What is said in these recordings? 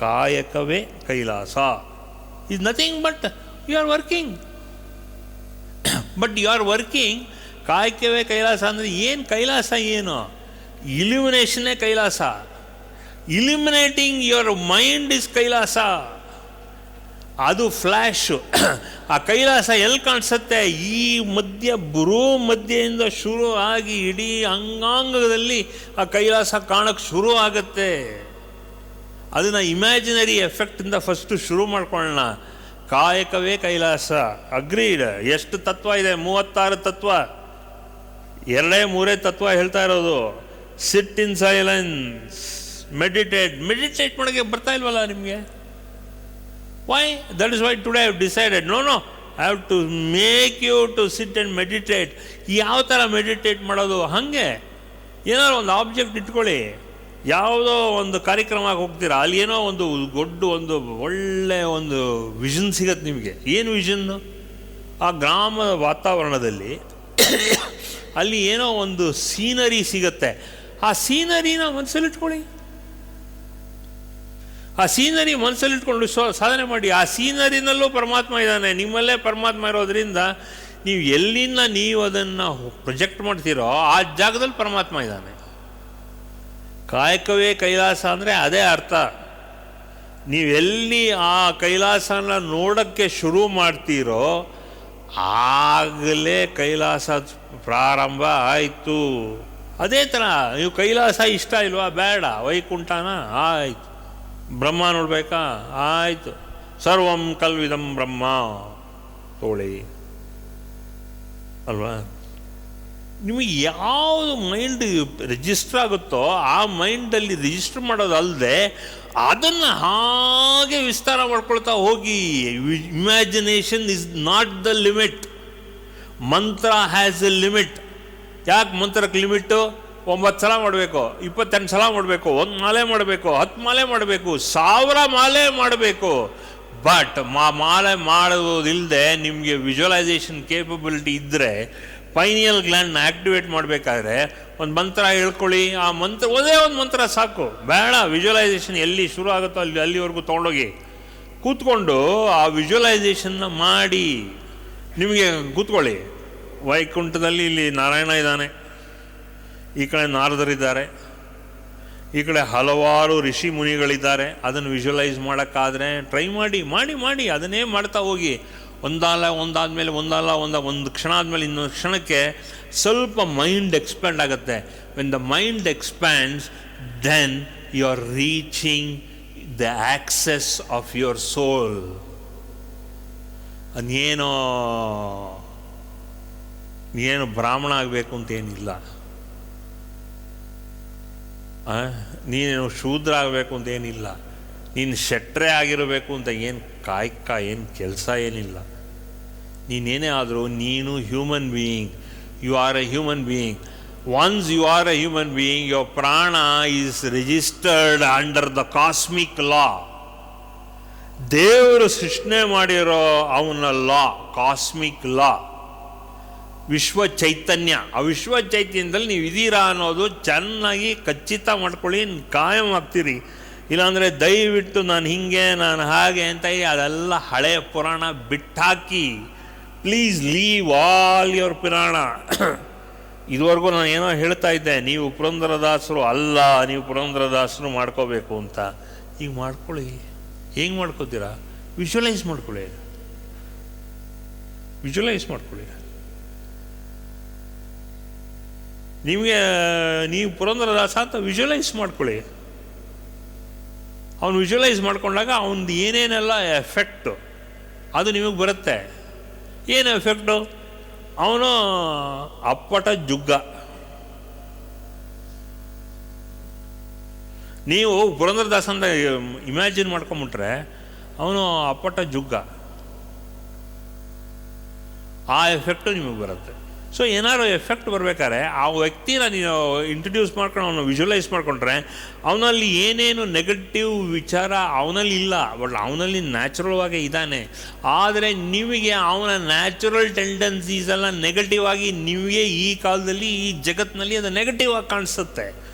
ಕಾಯಕವೇ Kailasa is nothing but you are working. But you are working. ಕಾಯಕವೇ ಕೈಲಾಸ ಅಂದರೆ ಏನು ಕೈಲಾಸ? ಏನು ಇಲ್ಯುಮಿನೇಷನ್ನೇ Kailasa. Illuminating your mind is Kailasa. ಅದು ಫ್ಲ್ಯಾಶು. ಆ ಕೈಲಾಸ ಎಲ್ಲಿ ಕಾಣಿಸುತ್ತೆ? ಈ ಭ್ರೂ ಮಧ್ಯೆಯಿಂದ ಶುರು ಆಗಿ ಇಡೀ ಅಂಗಾಂಗದಲ್ಲಿ ಆ ಕೈಲಾಸ ಕಾಣಕ್ಕೆ ಶುರು ಆಗುತ್ತೆ. ಅದನ್ನು ಇಮ್ಯಾಜಿನರಿ ಎಫೆಕ್ಟಿಂದ ಫಸ್ಟು ಶುರು ಮಾಡ್ಕೊಳ್ಳೋಣ. ಕಾಯಕವೇ ಕೈಲಾಸ. ಅಗ್ರೀಡ್. ಎಷ್ಟು ತತ್ವ ಇದೆ? 36 ತತ್ವ. 2-3 ತತ್ವ ಹೇಳ್ತಾ ಇರೋದು. ಸಿಟ್ ಇನ್ ಸೈಲೆನ್ಸ್, ಮೆಡಿಟೇಟ್ ಮಾಡೋಕ್ಕೆ ಬರ್ತಾ ಇಲ್ವಲ್ಲ ನಿಮಗೆ? Why? That is why today I have decided I have to make you to sit and meditate. ಯಾವ ಥರ ಮೆಡಿಟೇಟ್ ಮಾಡೋದು? ಹಾಗೆ ಏನಾದ್ರು ಒಂದು ಆಬ್ಜೆಕ್ಟ್ ಇಟ್ಕೊಳ್ಳಿ. ಯಾವುದೋ ಒಂದು ಕಾರ್ಯಕ್ರಮಕ್ಕೆ ಹೋಗ್ತೀರಾ, ಅಲ್ಲಿ ಏನೋ ಒಂದು ದೊಡ್ಡ ಒಂದು ಒಳ್ಳೆಯ ಒಂದು ವಿಷನ್ ಸಿಗತ್ತೆ ನಿಮಗೆ. ಏನು ವಿಷನ್ನು? ಆ ಗ್ರಾಮದ ವಾತಾವರಣದಲ್ಲಿ ಅಲ್ಲಿ ಏನೋ ಒಂದು ಸೀನರಿ ಸಿಗತ್ತೆ. ಆ ಸೀನರಿನ ಮನಸ್ಸಲ್ಲಿಟ್ಕೊಳ್ಳಿ. ಆ ಸೀನರಿ ಮನಸ್ಸಲ್ಲಿಟ್ಕೊಂಡು ಸಾಧನೆ ಮಾಡಿ. ಆ ಸೀನರಿನಲ್ಲೂ ಪರಮಾತ್ಮ ಇದ್ದಾನೆ, ನಿಮ್ಮಲ್ಲೇ ಪರಮಾತ್ಮ ಇರೋದ್ರಿಂದ ನೀವು ಎಲ್ಲಿಂದ ನೀವು ಅದನ್ನು ಪ್ರೊಜೆಕ್ಟ್ ಮಾಡ್ತೀರೋ ಆ ಜಾಗದಲ್ಲಿ ಪರಮಾತ್ಮ ಇದ್ದಾನೆ. ಕಾಯಕವೇ ಕೈಲಾಸ ಅಂದರೆ ಅದೇ ಅರ್ಥ. ನೀವೆಲ್ಲಿ ಆ ಕೈಲಾಸನ ನೋಡೋಕ್ಕೆ ಶುರು ಮಾಡ್ತೀರೋ ಆಗಲೇ ಕೈಲಾಸ ಪ್ರಾರಂಭ ಆಯಿತು. ಅದೇ ಥರ ನೀವು ಕೈಲಾಸ ಇಷ್ಟ ಇಲ್ವಾ? ಬೇಡ. ವೈಕುಂಠನ ಆಯಿತು. ಬ್ರಹ್ಮ ನೋಡಬೇಕಾ? ಆಯಿತು. ಸರ್ವಂ ಕಲ್ವಿದಂ ಬ್ರಹ್ಮ ತೋಳಿ ಅಲ್ವಾ? ನಿಮಗೆ ಯಾವುದು ಮೈಂಡ್ ರಿಜಿಸ್ಟರ್ ಆಗುತ್ತೋ ಆ ಮೈಂಡಲ್ಲಿ ರಿಜಿಸ್ಟರ್ ಮಾಡೋದು ಅಲ್ಲದೆ ಅದನ್ನು ಹಾಗೆ ವಿಸ್ತಾರ ಮಾಡ್ಕೊಳ್ತಾ ಹೋಗಿ. Imagination is not the limit. ಮಂತ್ರ ಹ್ಯಾಸ್ ಎ ಲಿಮಿಟ್. ಯಾಕೆ ಮಂತ್ರಕ್ಕೆ ಲಿಮಿಟ್ಟು? 9 ಸಲ ಮಾಡಬೇಕು, 28 ಸಲ ಮಾಡಬೇಕು, 1 ಮಾಲೆ ಮಾಡಬೇಕು, 10 ಮಾಲೆ ಮಾಡಬೇಕು, 1000 ಮಾಲೆ ಮಾಡಬೇಕು. ಬಟ್ ಮಾಲೆ ಮಾಡೋದಿಲ್ಲದೆ ನಿಮಗೆ ವಿಜುವಲೈಸೇಷನ್ ಕೇಪಬಿಲಿಟಿ ಇದ್ದರೆ, ಪೈನಿಯಲ್ ಗ್ಲ್ಯಾಂಡ್ನ ಆ್ಯಕ್ಟಿವೇಟ್ ಮಾಡಬೇಕಾದ್ರೆ ಒಂದು ಮಂತ್ರ ಹೇಳ್ಕೊಳ್ಳಿ. ಆ ಮಂತ್ರ ಒಂದೇ ಒಂದು ಮಂತ್ರ ಸಾಕು. ಬೇಡ ವಿಜುವಲೈಸೇಷನ್ ಎಲ್ಲಿ ಶುರು ಆಗುತ್ತೋ ಅಲ್ಲಿವರೆಗೂ ತೊಗೊಂಡೋಗಿ ಕೂತ್ಕೊಂಡು ಆ ವಿಜುವಲೈಸೇಷನ್ನ ಮಾಡಿ. ನಿಮಗೆ ಕೂತ್ಕೊಳ್ಳಿ. ವೈಕುಂಠದಲ್ಲಿ ಇಲ್ಲಿ ನಾರಾಯಣ ಇದ್ದಾನೆ, ಈ ಕಡೆ ನಾರದರಿದ್ದಾರೆ, ಈ ಕಡೆ ಹಲವಾರು ಋಷಿ ಮುನಿಗಳಿದ್ದಾರೆ. ಅದನ್ನು ವಿಜುವಲೈಸ್ ಮಾಡೋಕ್ಕಾದರೆ ಟ್ರೈ ಮಾಡಿ ಅದನ್ನೇ ಮಾಡ್ತಾ ಹೋಗಿ. ಒಂದಾದ್ಮೇಲೆ ಒಂದು ಕ್ಷಣ ಆದಮೇಲೆ ಇನ್ನೊಂದು ಕ್ಷಣಕ್ಕೆ ಸ್ವಲ್ಪ ಮೈಂಡ್ ಎಕ್ಸ್ಪ್ಯಾಂಡ್ ಆಗುತ್ತೆ. When the mind expands then you are reaching the access of your soul. ನೀನು ಬ್ರಾಹ್ಮಣ ಆಗಬೇಕು ಅಂತೇನಿಲ್ಲ, ನೀನೇನು ಶೂದ್ರ ಆಗಬೇಕು ಅಂತೇನಿಲ್ಲ, ನೀನು ಶೆಟ್ರೆ ಆಗಿರಬೇಕು ಅಂತ ಏನು ಏನು ಕೆಲಸ ಏನಿಲ್ಲ. ನೀನೇನೇ ಆದರೂ ನೀನು human being. You are a human being. Once you are a human being, your prana is registered under the cosmic law. ದೇವರು ಸೃಷ್ಟಿ ಮಾಡಿರೋ ಅವನ ಲಾ, ಕಾಸ್ಮಿಕ್ ಲಾ, ವಿಶ್ವ ಚೈತನ್ಯ. ಆ ವಿಶ್ವ ಚೈತನ್ಯದಲ್ಲಿ ನೀವು ಇದ್ದೀರಾ ಅನ್ನೋದು ಚೆನ್ನಾಗಿ ಖಚಿತ ಮಾಡ್ಕೊಳ್ಳಿ. ಕಾಯಂ ಆಗ್ತೀರಿ. ಇಲ್ಲಾಂದರೆ ದಯವಿಟ್ಟು ನಾನು ಹಿಂಗೆ ನಾನು ಹಾಗೆ ಅಂತ ಅದೆಲ್ಲ ಹಳೆಯ ಪುರಾಣ ಬಿಟ್ಟಾಕಿ. ಪ್ಲೀಸ್ ಲೀವ್ ಆಲ್ ಯುವರ್ ಪುರಾಣ. ಇದುವರೆಗೂ ನಾನು ಏನೋ ಹೇಳ್ತಾ ಇದ್ದೆ, ನೀವು ಪುರಂದರದಾಸರು ಅಲ್ಲ, ನೀವು ಪುರಂದರದಾಸರು ಮಾಡ್ಕೋಬೇಕು ಅಂತ. ಈಗ ಮಾಡ್ಕೊಳ್ಳಿ. ಹೆಂಗೆ ಮಾಡ್ಕೋತೀರಾ? ವಿಜುವಲೈಸ್ ಮಾಡ್ಕೊಳ್ಳಿ. ನಿಮಗೆ ನೀವು ಪುರಂದರದಾಸ ಅಂತ ವಿಜುವಲೈಸ್ ಮಾಡ್ಕೊಳ್ಳಿ. ಅವನು ವಿಜುವಲೈಸ್ ಮಾಡ್ಕೊಂಡಾಗ ಅವನದು ಏನೇನೆಲ್ಲ ಎಫೆಕ್ಟು ಅದು ನಿಮಗೆ ಬರುತ್ತೆ. ಏನು ಎಫೆಕ್ಟು? ಅವನು ಅಪ್ಪಟ ಜುಗ್ಗ. ನೀವು ಪುರಂದರದಾಸ ಅಂತ ಇಮ್ಯಾಜಿನ್ ಮಾಡ್ಕೊಂಬಿಟ್ರೆ ಅವನು ಅಪ್ಪಟ ಜುಗ್ಗ. ಆ ಎಫೆಕ್ಟು ನಿಮಗೆ ಬರುತ್ತೆ. ಸೊ ಏನಾದ್ರು ಎಫೆಕ್ಟ್ ಬರಬೇಕಾದ್ರೆ ಆ ವ್ಯಕ್ತಿನ ನೀನು ಇಂಟ್ರಡ್ಯೂಸ್ ಮಾಡ್ಕೊಂಡು ಅವನು ವಿಜುವಲೈಸ್ ಮಾಡಿಕೊಂಡ್ರೆ ಅವನಲ್ಲಿ ಏನೇನು ನೆಗೆಟಿವ್ ವಿಚಾರ ಅವನಲ್ಲಿ ಇಲ್ಲ, ಬಟ್ ಅವನಲ್ಲಿ ನ್ಯಾಚುರಲ್ ಆಗಿ ಇದ್ದಾನೆ. ಆದರೆ ನಿಮಗೆ ಅವನ ನ್ಯಾಚುರಲ್ ಟೆಂಡೆನ್ಸೀಸ್ ಎಲ್ಲ ನೆಗೆಟಿವ್ ಆಗಿ ನಿಮಗೆ ಈ ಕಾಲದಲ್ಲಿ ಈ ಜಗತ್ತಿನಲ್ಲಿ ಅದು ನೆಗೆಟಿವ್ ಆಗಿ ಕಾಣಿಸುತ್ತೆ.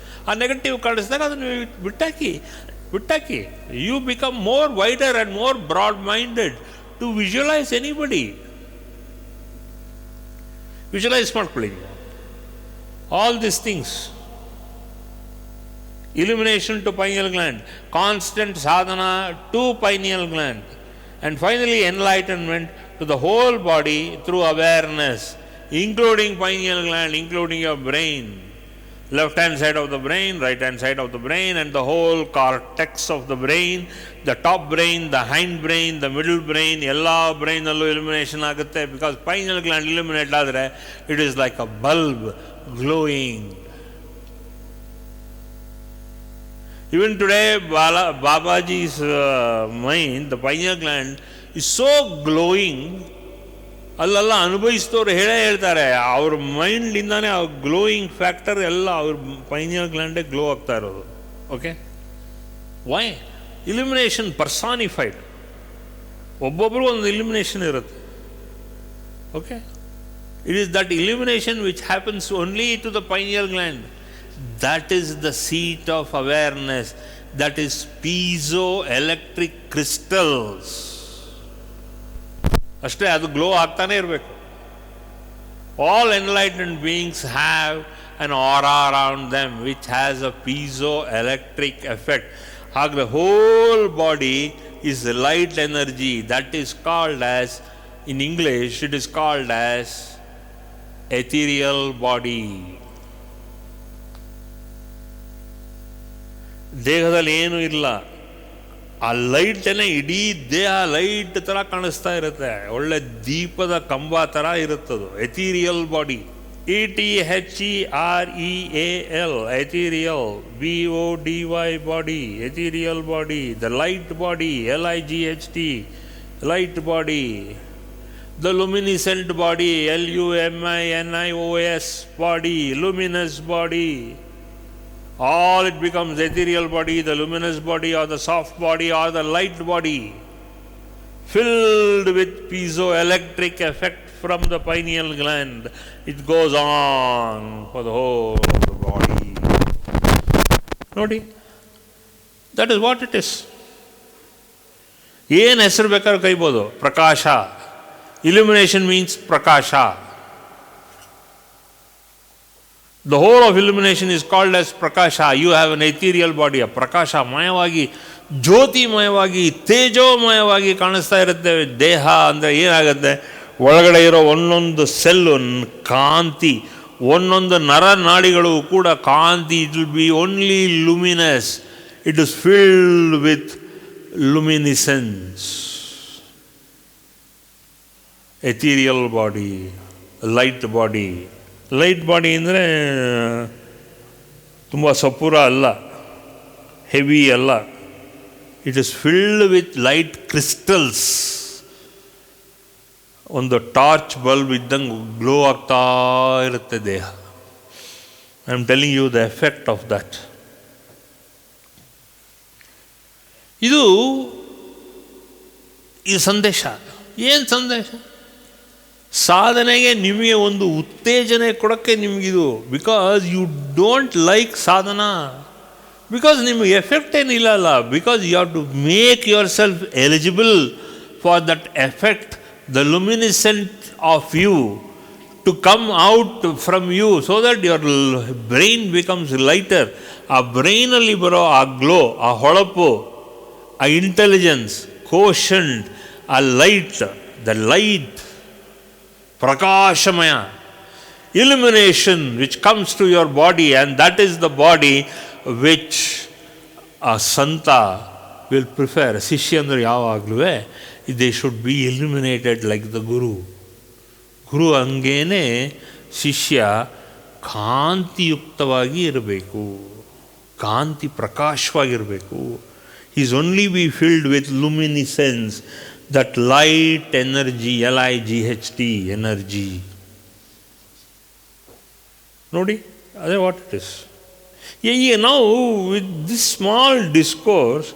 ಆ ನೆಗೆಟಿವ್ ಕಾಣಿಸಿದಾಗ ಅದನ್ನು ಬಿಟ್ಟಾಕಿ. ಬಿಟ್ಟಾಕಿ. You become more wider and more broad minded to visualise anybody. Visualise ಮಾಡ್ಕೊಳ್ಳಿ all this things. Illumination to pineal gland, constant sadhana to pineal gland, and finally enlightenment to the whole body through awareness, including pineal gland, including your brain, left hand side of the brain, right hand side of the brain, and the whole cortex of the brain, the top brain, the hind brain, the middle brain, ella brain allu illumination agutte, because pineal gland illuminate adre it is like a bulb glowing. Even today, Babaji's mind, the pineal gland, is so glowing. ಅಲ್ಲೆಲ್ಲ ಅನುಭವಿಸಿದವ್ರು ಹೇಳ್ತಾರೆ ಅವ್ರ ಮೈಂಡ್ಲಿಂದಾನೇ ಆ glowing factor ಎಲ್ಲ ಅವ್ರ pineal ಗ್ಲ್ಯಾಂಡೇ glow ಆಗ್ತಾ ಇರೋದು. Okay, why? Illumination personified. ಒಬ್ಬೊಬ್ಬರು ಒಂದು ಇಲ್ಯುಮಿನೇಷನ್ ಇರುತ್ತೆ. Okay, it is that illumination which happens only to the pineal gland. That is the seat of awareness. That is piezoelectric crystals. ಅಷ್ಟೇ, ಅದು glow ಆಗ್ತಾನೆ ಇರಬೇಕು. All enlightened beings have an aura around them which has a piezoelectric effect. How the whole body is light energy. That is called as, in English, it is called as ethereal body. ದೇಹದಲ್ಲಿ ಏನೂ ಇಲ್ಲ, ಆ ಲೈಟನ್ನೇ ಇಡೀ ದೇಹ light ಥರ ಕಾಣಿಸ್ತಾ ಇರುತ್ತೆ. ಒಳ್ಳೆ ದೀಪದ ಕಂಬ ಥರ ಇರುತ್ತದು. Ethereal body, ETHEREAL, ethereal, BODY body, ethereal body. The light body, LIGHT, light body. The luminescent body, LUMINIOS body, luminous body. All it becomes ethereal body, the luminous body, or the soft body, or the light body, filled with piezoelectric effect from the pineal gland. It goes on for the whole of the body. Nodi, that is what it is. ಏನು ಹೆಸರು ಬೇಕಾದ್ರೂ ಕೈಬೋದು. ಪ್ರಕಾಶ. Illumination means prakasha. The whole of illumination is called as prakasha. You have an ethereal body. a prakasha ಮಯವಾಗಿ, ಜ್ಯೋತಿಮಯವಾಗಿ, ತೇಜೋಮಯವಾಗಿ ಕಾಣಿಸ್ತಾ ಇರುತ್ತೆ. ದೇಹ ಅಂದರೆ ಏನಾಗುತ್ತೆ, ಒಳಗಡೆ ಇರೋ ಒಂದೊಂದು ಸೆಲ್ಲು ಕಾಂತಿ, ಒಂದೊಂದು ನರನಾಡಿಗಳು ಕೂಡ ಕಾಂತಿ. It will be only luminous. It is filled with luminescence. Ethereal body, light body. Light body ಅಂದರೆ ತುಂಬ ಸಪೂರ ಅಲ್ಲ, ಹೆವಿ ಅಲ್ಲ. It is filled with light crystals. ಒಂದು ಟಾರ್ಚ್ ಬಲ್ಬ್ ಇದ್ದಂಗೆ ಗ್ಲೋ ಆಗ್ತಾ ಇರುತ್ತೆ ದೇಹ. I am telling you the effect of that. ಇದು ಈ ಸಂದೇಶ. ಏನು ಸಂದೇಶ? ಸಾಧನೆಗೆ ನಿಮಗೆ ಒಂದು ಉತ್ತೇಜನೆ ಕೊಡೋಕ್ಕೆ ನಿಮಗಿದು. Because you don't like sadhana, because ನಿಮಗೆ ಎಫೆಕ್ಟ್ ಏನಿಲ್ಲ ಅಲ್ಲ. Because you have to make yourself eligible for that effect, the luminescent of you to come out from you, so that your brain becomes lighter. ಆ ಬ್ರೈನಲ್ಲಿ ಬರೋ ಆ glow, ಆ ಹೊಳಪು, ಆ ಇಂಟೆಲಿಜೆನ್ಸ್, ಕೋಶಂಟ್, ಆ light, the light, prakashamaya, illumination which comes to your body, and that is the body which a santa will prefer. Shishya andre yavaglu they should be illuminated like the guru. Guru angene shishya ಕಾಂತಿಯುಕ್ತವಾಗಿ ಇರಬೇಕು, ಕಾಂತಿ ಪ್ರಕಾಶವಾಗಿರಬೇಕು. Is only be filled with luminescence, that light energy, LIGHT energy. ನೋಡಿ, ಅದೇ what it is. Now with this small discourse,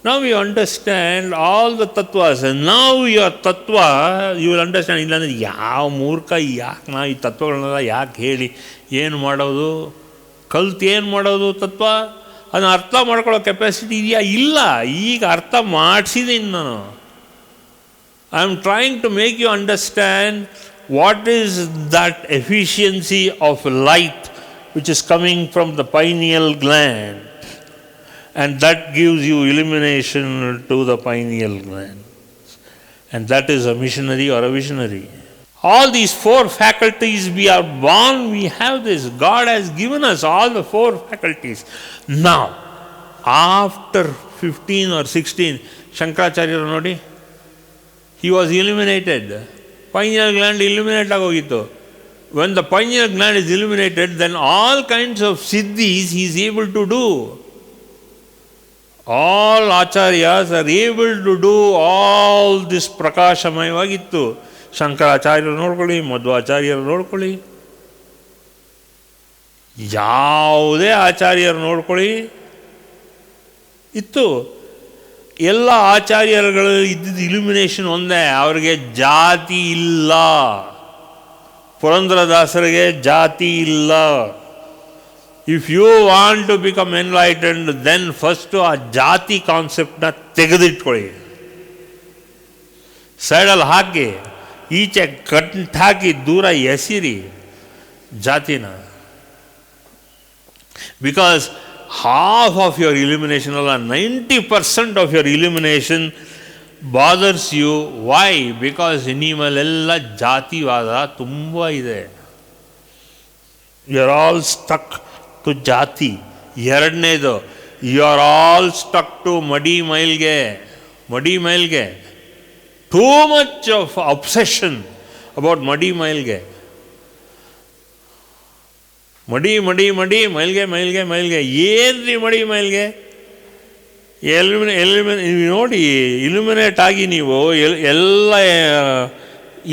now you understand all the tattvas, and now your tattva you will understand. ಇಲ್ಲಾಂದರೆ ಯಾವ ಮೂರ್ಖ, ಯಾಕೆ ನಾವು ಈ ತತ್ವಗಳನ್ನೆಲ್ಲ ಯಾಕೆ ಹೇಳಿ ಏನು ಮಾಡೋದು, ಕಲ್ತು ಏನು ಮಾಡೋದು ತತ್ವ? ಅದನ್ನು ಅರ್ಥ ಮಾಡ್ಕೊಳ್ಳೋ ಕೆಪಾಸಿಟಿ ಇದೆಯಾ? ಇಲ್ಲ. ಈಗ ಅರ್ಥ ಮಾಡಿಸಿದ್ದೀನಿ ನಾನು. I am trying to make you understand what is that efficiency of light which is coming from the pineal gland, and that gives you illumination to the pineal gland. And that is a missionary or a visionary. All these 4 faculties, we are born, we have this. God has given us all the 4 faculties. Now, after 15 or 16, Shankaracharya ನೋಡಿ, he was illuminated. Pineal gland illuminate ಆಗೋಗಿತ್ತು. When the pineal gland is illuminated, then all kinds of siddhis he is able to do. All acharyas are able to do all this ಪ್ರಕಾಶಮಯವಾಗಿತ್ತು. ಶಂಕರಾಚಾರ್ಯರು ನೋಡ್ಕೊಳ್ಳಿ, ಮಧ್ವಾಚಾರ್ಯರು ನೋಡ್ಕೊಳ್ಳಿ, ಯಾವುದೇ ಆಚಾರ್ಯರು ನೋಡ್ಕೊಳ್ಳಿ, ಇತ್ತು. ಎಲ್ಲ ಆಚಾರ್ಯರುಗಳು ಇದ್ದಿದ್ದು ಇಲ್ಯುಮಿನೇಷನ್ ಒಂದೇ. ಅವ್ರಿಗೆ ಜಾತಿ ಇಲ್ಲ. ಪುರಂದರದಾಸರಿಗೆ ಜಾತಿ ಇಲ್ಲ. If you want to become enlightened, then first ಆ ಜಾತಿ ಕಾನ್ಸೆಪ್ಟನ್ನ ತೆಗೆದಿಟ್ಕೊಳ್ಳಿ. ಸೈಡಲ್ಲಿ ಹಾಕಿ, ಈಚೆ ಹಾಕಿ ದೂರ ಎಸಿರಿ ಜಾತಿನ. Because half of your illumination, or 90% of your illumination bothers you. Why? Because ನಿಮ್ಮಲ್ಲೆಲ್ಲ ಜಾತಿವಾದ ತುಂಬ ಇದೆ. You are all stuck to jati. ಎರಡನೇದು, you are all stuck to madi mailige. Too much of obsession about madi mailige. ಮೈಲ್ಗೆ ಏನ್ರಿ ಮೈಲ್ಗೆ? ನೋಡಿ, ಇಲ್ಯುಮಿನೇಟ್ ಆಗಿ ನೀವು ಎಲ್ಲ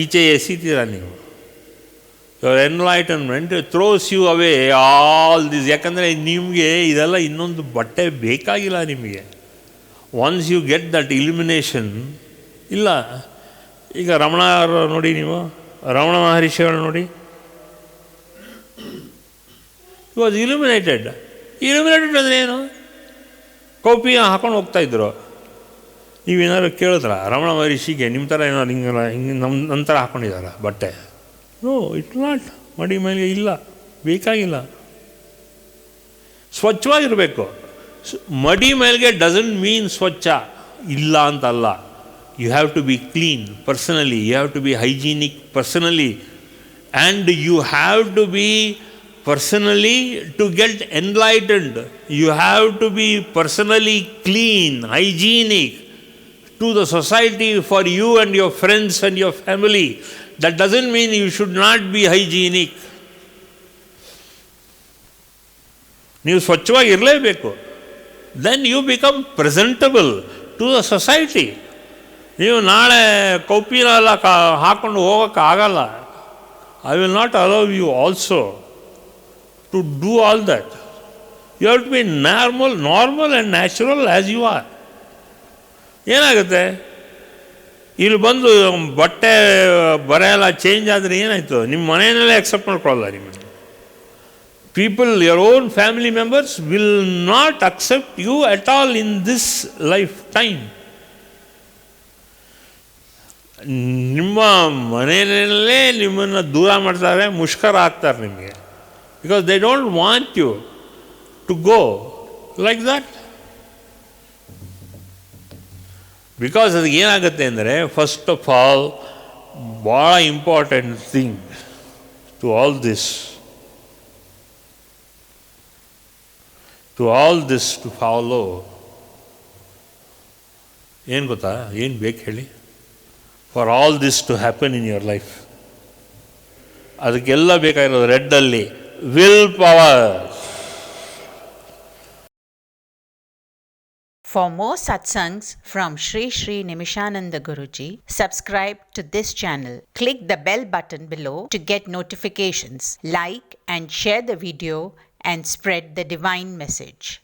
ಈಚೆ ಎಸಿತೀರ ನೀವು. Your enlightenment throws you away all this. ಯಾಕಂದರೆ ನಿಮಗೆ ಇದೆಲ್ಲ ಇನ್ನೊಂದು ಬಟ್ಟೆ ಬೇಕಾಗಿಲ್ಲ ನಿಮಗೆ. Once you get that illumination ಇಲ್ಲ. ಈಗ ರಮಣ ನೋಡಿ, ನೀವು ರಮಣ ಮಹರ್ಷಿಗಳು ನೋಡಿ, ಇಟ್ ವಾಸ್ ಇಲ್ಯುಮಿನೇಟೆಡ್ ಅಂದರೆ ಏನು? ಕೌಪಿ ಹಾಕೊಂಡು ಹೋಗ್ತಾಯಿದ್ರು. ನೀವೇನಾದ್ರು ಕೇಳಿದ್ರ ರಮಣ ಮಹರ್ಷಿಗೆ ನಿಮ್ಮ ಥರ ಏನಾದ್ರು ಹಿಂಗೆ ನಮ್ಮ ಥರ ಹಾಕ್ಕೊಂಡಿದ್ದಾರ ಬಟ್ಟೆ? No, it not. ಮಡಿ ಮೇಲೆ ಇಲ್ಲ, ಬೇಕಾಗಿಲ್ಲ. ಸ್ವಚ್ಛವಾಗಿರಬೇಕು. ಮಡಿ ಮೇಲ್ಗೆ ಡಸಂಟ್ ಮೀನ್ ಸ್ವಚ್ಛ ಇಲ್ಲ ಅಂತಲ್ಲ. You have to be clean personally, you have to be hygienic personally, and you have to be personally to get enlightened. You have to be personally clean, hygienic to the society, for you and your friends and your family. That doesn't mean you should not be hygienic. ನೀವು ಸ್ವಚ್ಛವಾಗಿರಲೇಬೇಕು. Then you become presentable to the society. ನೀವು ನಾಳೆ ಕೌಪಿನೆಲ್ಲ ಹಾಕ್ಕೊಂಡು ಹೋಗೋಕ್ಕಾಗಲ್ಲ. I will not allow you also to do all that. You have to be normal and natural as you are. ಏನಾಗುತ್ತೆ, ಇಲ್ಲಿ ಬಂದು ಬಟ್ಟೆ ಬರ ಎಲ್ಲ ಚೇಂಜ್ ಆದರೆ ಏನಾಯಿತು? ನಿಮ್ಮ ಮನೆಯಲ್ಲೇ ಅಕ್ಸೆಪ್ಟ್ ಮಾಡ್ಕೊಳ್ಳಲ್ಲ ನಿಮ್ಮನ್ನು. People, your own family members will not accept you at all in this life time. ನಿಮ್ಮ ಮನೆಯಲ್ಲೇ ನಿಮ್ಮನ್ನು ದೂರ ಮಾಡ್ತಾರೆ, ಮುಷ್ಕರ ಆಗ್ತಾರೆ ನಿಮಗೆ. Because they don't want you to go like that. Because ಅದು ಏನಾಗುತ್ತೆ ಅಂದರೆ, ಫಸ್ಟ್ ಆಫ್ ಆಲ್ ಭಾಳ important thing to all this to follow ಏನು ಗೊತ್ತಾ? ಏನು ಬೇಕು ಹೇಳಿ? For all this to happen in your life, ಅದಕ್ಕೆಲ್ಲ ಬೇಕಾಗಿರೋದು ರೆಡ್ಡಲ್ಲಿ will power. For more satsangs from Sri Sri Nimishananda Guruji, subscribe to this channel. Click the bell button below to get notifications. Like and share the video and spread the divine message.